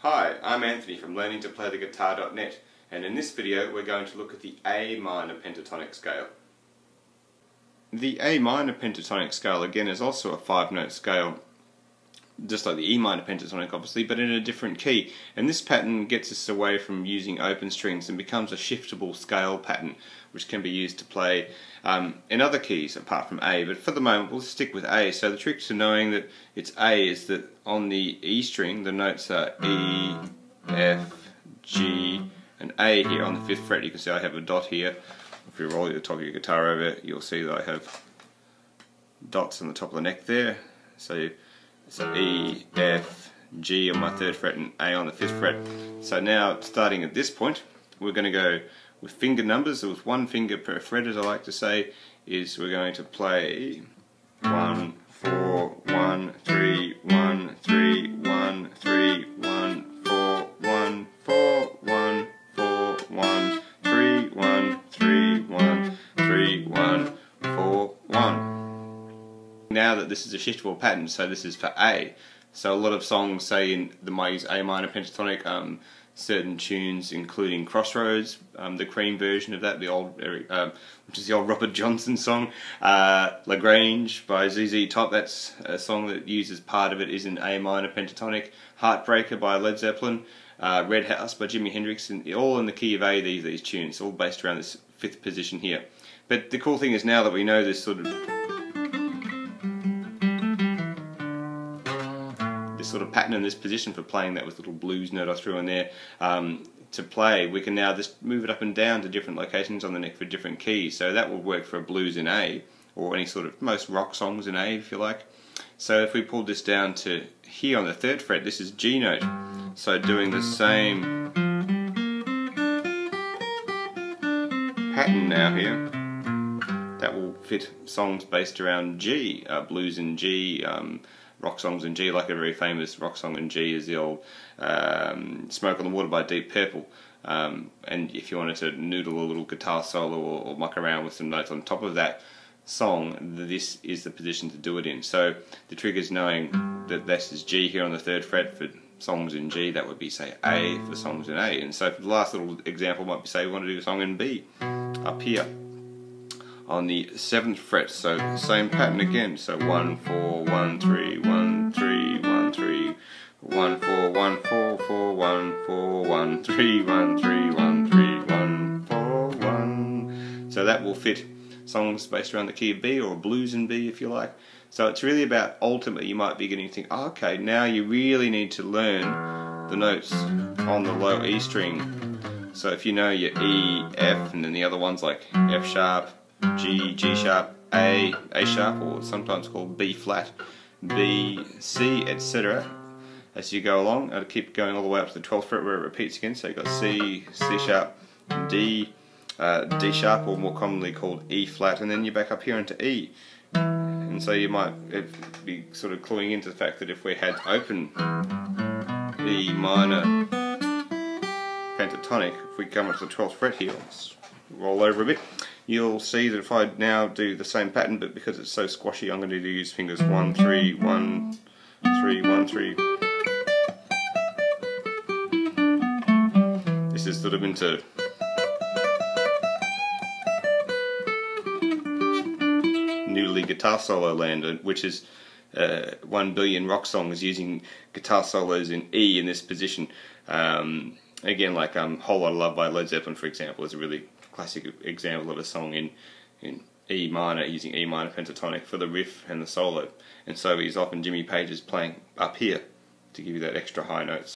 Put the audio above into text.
Hi, I'm Anthony from learningtoplaytheguitar.net, and in this video we're going to look at the A minor pentatonic scale. The A minor pentatonic scale again is also a 5-note scale, just like the E minor pentatonic obviously, but in a different key, and this pattern gets us away from using open strings and becomes a shiftable scale pattern which can be used to play in other keys apart from A, but for the moment we'll stick with A. So the trick to knowing that it's A is that on the E string the notes are E, F, G and A here on the 5th fret. You can see I have a dot here. If you roll the top of your guitar over, you'll see that I have dots on the top of the neck there. So E, F, G on my 3rd fret and A on the 5th fret. So now, starting at this point, we're going to go with finger numbers, so with one finger per fret, as I like to say, is we're going to play 1, 4, 1, 3, 1, 3, 1, 3, 1, 4, 1, 4, 1, 4, 1, 3, 1, 3, 1, 3, 1, 4, 1. Now that this is a shiftable pattern, so this is for A. So a lot of songs say in the A minor pentatonic, certain tunes including Crossroads, the Cream version of that, the old, which is the old Robert Johnson song, Lagrange by ZZ Top, that's a song that uses part of it is in A minor pentatonic, Heartbreaker by Led Zeppelin, Red House by Jimi Hendrix, and all in the key of A, these tunes, all based around this 5th position here. But the cool thing is now that we know this sort of pattern in this position for playing that with little blues note I threw in there to play, we can now just move it up and down to different locations on the neck for different keys. So that will work for a blues in A, or any sort of most rock songs in A if you like. So if we pull this down to here on the 3rd fret, this is G note. So doing the same pattern now here, that will fit songs based around G, blues in G, rock songs in G, like a very famous rock song in G is the old Smoke on the Water by Deep Purple. And if you wanted to noodle a little guitar solo or muck around with some notes on top of that song, this is the position to do it in. So the trick is knowing that this is G here on the 3rd fret for songs in G, that would be say A for songs in A. And so for the last little example might be say we want to do a song in B, up here on the 7th fret, so same pattern again, so 1, 4, 1, 3, 1, 3, 1, 3, 1, 4, 1, 4, 4, 1, 4, 1, 3, 1, 3, 1, 3, 1, 4, 1. So that will fit songs based around the key of B, or blues in B if you like. So it's really about, ultimately you might be getting to think, oh, okay, now you really need to learn the notes on the low E string. So if you know your E, F, and then the other ones like F sharp, G, G sharp, A sharp, or sometimes called B flat, B, C, etc. As you go along, it'll keep going all the way up to the 12th fret where it repeats again. So you've got C, C sharp, D, D sharp, or more commonly called E flat, and then you're back up here into E. And so you might be sort of cluing into the fact that if we had open E minor pentatonic, if we come up to the 12th fret here, let's roll over a bit, you'll see that if I now do the same pattern, but because it's so squashy, I'm going to use fingers 1, 3, 1, 3, 1, 3. This is sort of into noodly guitar solo land, which is 1 billion rock songs using guitar solos in E in this position. Again, like Whole Lotta Love by Led Zeppelin, for example, is a really classic example of a song in E minor, using E minor pentatonic for the riff and the solo. And so is often Jimmy Page is playing up here to give you that extra high notes.